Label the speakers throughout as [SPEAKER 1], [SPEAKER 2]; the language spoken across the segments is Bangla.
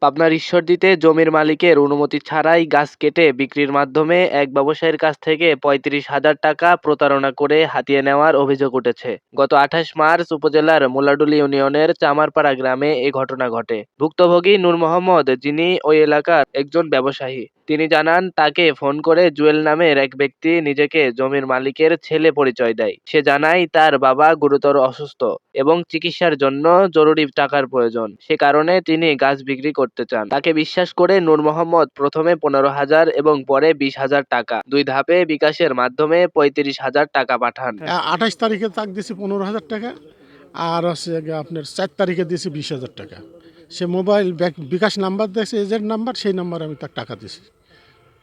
[SPEAKER 1] পাবনার ঈশ্বরদীতে জমির মালিকের অনুমতি ছাড়াই গাছ কেটে বিক্রির মাধ্যমে এক ব্যবসায়ীর কাছ থেকে ৩৫,০০০ টাকা প্রতারণা করে হাতিয়ে নেওয়ার অভিযোগ উঠেছে। গত ২৮ মার্চ উপজেলার মোলাডুলি ইউনিয়নের চামারপাড়া গ্রামে এ ঘটনা ঘটে। ভুক্তভোগী নূর মোহাম্মদ, যিনি ওই এলাকার একজন ব্যবসায়ী, তিনি জানান তাকে ফোন করে জুয়েল নামের এক ব্যক্তি নিজেকে জমির মালিকের ছেলে পরিচয় দেয়। সে জানায় তার বাবা গুরুতর অসুস্থ এবং চিকিৎসার জন্য জরুরি টাকার প্রয়োজন। সে কারণে তিনি গাছ বিক্রি করতে চান। তাকে বিশ্বাস করে নূর মোহাম্মদ প্রথমে ১৫,০০০ এবং পরে ২০,০০০ টাকা, ২ ধাপে বিকাশের মাধ্যমে ৩৫,০০০ টাকা পাঠান।
[SPEAKER 2] ২৮ তারিখে তাক দিয়েছি ১৫,০০০ টাকা, আর হচ্ছে আপনার ৪ তারিখে দিয়েছি ২০,০০০ টাকা। সে মোবাইল বিকাশ নাম্বার দিয়েছে, এজেন্ট নাম্বার, সেই নাম্বারে আমি তার টাকা দিয়েছি।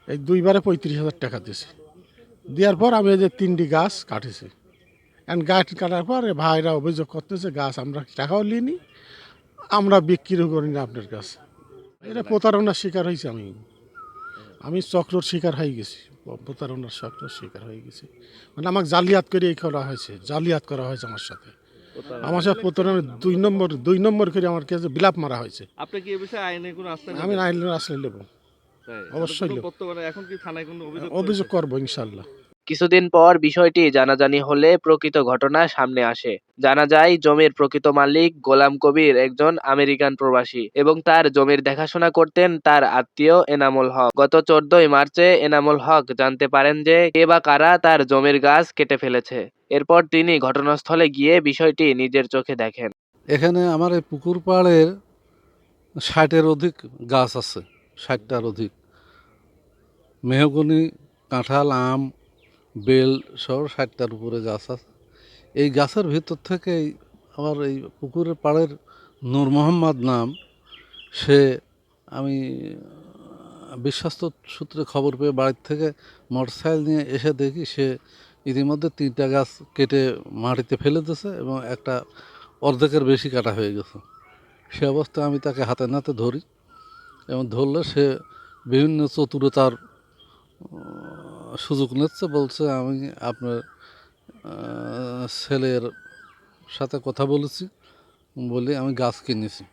[SPEAKER 2] এই দুইবারে ৩৫,০০০ টাকা দিয়েছি। দেওয়ার পর আমি এই যে ৩টি গাছ কাটেছি। এখন গাছ কাটার পর ভাইরা অভিযোগ করতেছে গাছ আমরা টাকাও নিইনি, আমরা বিক্রিও করি না আপনার কাছে। এটা প্রতারণার শিকার হয়েছি আমি চক্রর শিকার হয়ে গেছি, প্রতারণার চক্রর শিকার হয়ে গেছি। মানে আমাকে জালিয়াত করে এই করা হয়েছে, জালিয়াত করা হয়েছে আমার সাথে প্রতারণা ২ নম্বর করে আমার কাছে বিলাপ মারা হয়েছে।
[SPEAKER 3] আপনি কি এই বিষয়ে আইনে কোনো আস্থা নেই?
[SPEAKER 2] আমি আইনের আসলে নেব, অবশ্যই নেব।
[SPEAKER 3] বর্তমানে এখন কি থানায় কোনো
[SPEAKER 2] অভিযোগ করবো ইনশাল্লাহ।
[SPEAKER 1] কিছুদিন পর বিষয়টি জানাজানি হলে প্রকৃত ঘটনা সামনে আসে। জানা যায় জমির প্রকৃত মালিক গোলাম কবির একজন আমেরিকান প্রবাসী এবং তার জমির দেখাশোনা করতেন তার আত্মীয় এনামুল হক। গত ১৪ মার্চে এনামুল হক জানতে পারেন যে কে বা কারা তার জমির গাছ কেটে ফেলেছে। এরপর তিনি ঘটনাস্থলে গিয়ে বিষয়টি নিজের চোখে দেখেন।
[SPEAKER 4] এখানে আমার এই পুকুর পাড়ের ৬০-এর অধিক গাছ আছে, ৬০টার অধিক। মেহগনি, কাঁঠাল, আম, বেল সহ ৬০টার উপরে গাছ আছে। এই গাছের ভিতর থেকেই আমার এই পুকুরের পাড়ের নূর মোহাম্মদ নাম, সে আমি বিশ্বস্ত সূত্রে খবর পেয়ে বাড়ির থেকে মোটরসাইকেল নিয়ে এসে দেখি সে ইতিমধ্যে ৩টা গাছ কেটে মাটিতে ফেলে দিয়েছে এবং একটা অর্ধেকের বেশি কাটা হয়ে গেছে। সে অবস্থায় আমি তাকে হাতে নাতে ধরি এবং ধরলে সে বিভিন্ন চতুরতার সুযোগ নিচ্ছে, বলছে আমি আপনার ছেলের সাথে কথা বলেছি বলে আমি গাছ কিনেছি।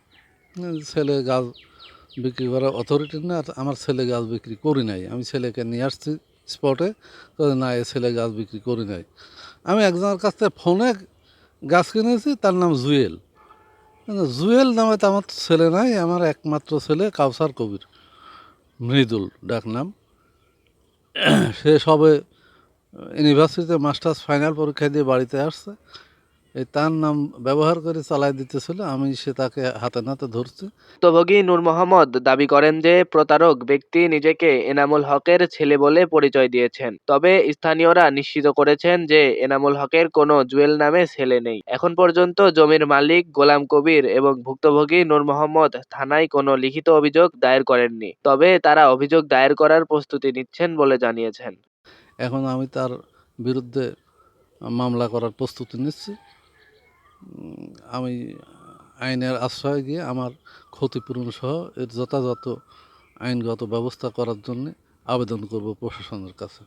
[SPEAKER 4] ছেলে গাছ বিক্রি করার অথরিটি না, আমার ছেলে গাছ বিক্রি করি নাই। আমি ছেলেকে নিয়ে আসছি স্পটে, তো না, এ ছেলে গাছ বিক্রি করি নাই। আমি একজনের কাছ থেকে ফোনে গাছ কিনেছি, তার নাম জুয়েল। জুয়েল নামে তো আমার ছেলে নাই, আমার একমাত্র ছেলে কাউসার কবির, মৃদুল ডাক নাম। সে সবে ইউনিভার্সিটিতে মাস্টার্স ফাইনাল পরীক্ষা দিয়ে বাড়িতে আসছে। এই তার নাম ব্যবহার করে চালাই দিতেছিল, আমি সে তাকে হাতে নাতে ধরছি।
[SPEAKER 1] ভুক্তভোগী নূর মোহাম্মদ দাবি করেন যে প্রতারক ব্যক্তি নিজেকে এনামুল হকের ছেলে বলে পরিচয় দিয়েছেন। তবে স্থানীয়রা নিশ্চিত করেছেন যে এনামুল হকের কোনো জুয়েল নামে ছেলে নেই। এখন পর্যন্ত জমির মালিক গোলাম কবির এবং ভুক্তভোগী নূর মোহাম্মদ থানায় কোনো লিখিত অভিযোগ দায়ের করেননি। তবে তারা অভিযোগ দায়ের করার প্রস্তুতি নিচ্ছেন বলে জানিয়েছেন।
[SPEAKER 4] এখন আমি তার বিরুদ্ধে মামলা করার প্রস্তুতি নিচ্ছি। আমি আইনের আশ্রয়ে গিয়ে আমার ক্ষতিপূরণ সহ এর যথাযথ আইনগত ব্যবস্থা করার জন্য আবেদন করব প্রশাসনের কাছে।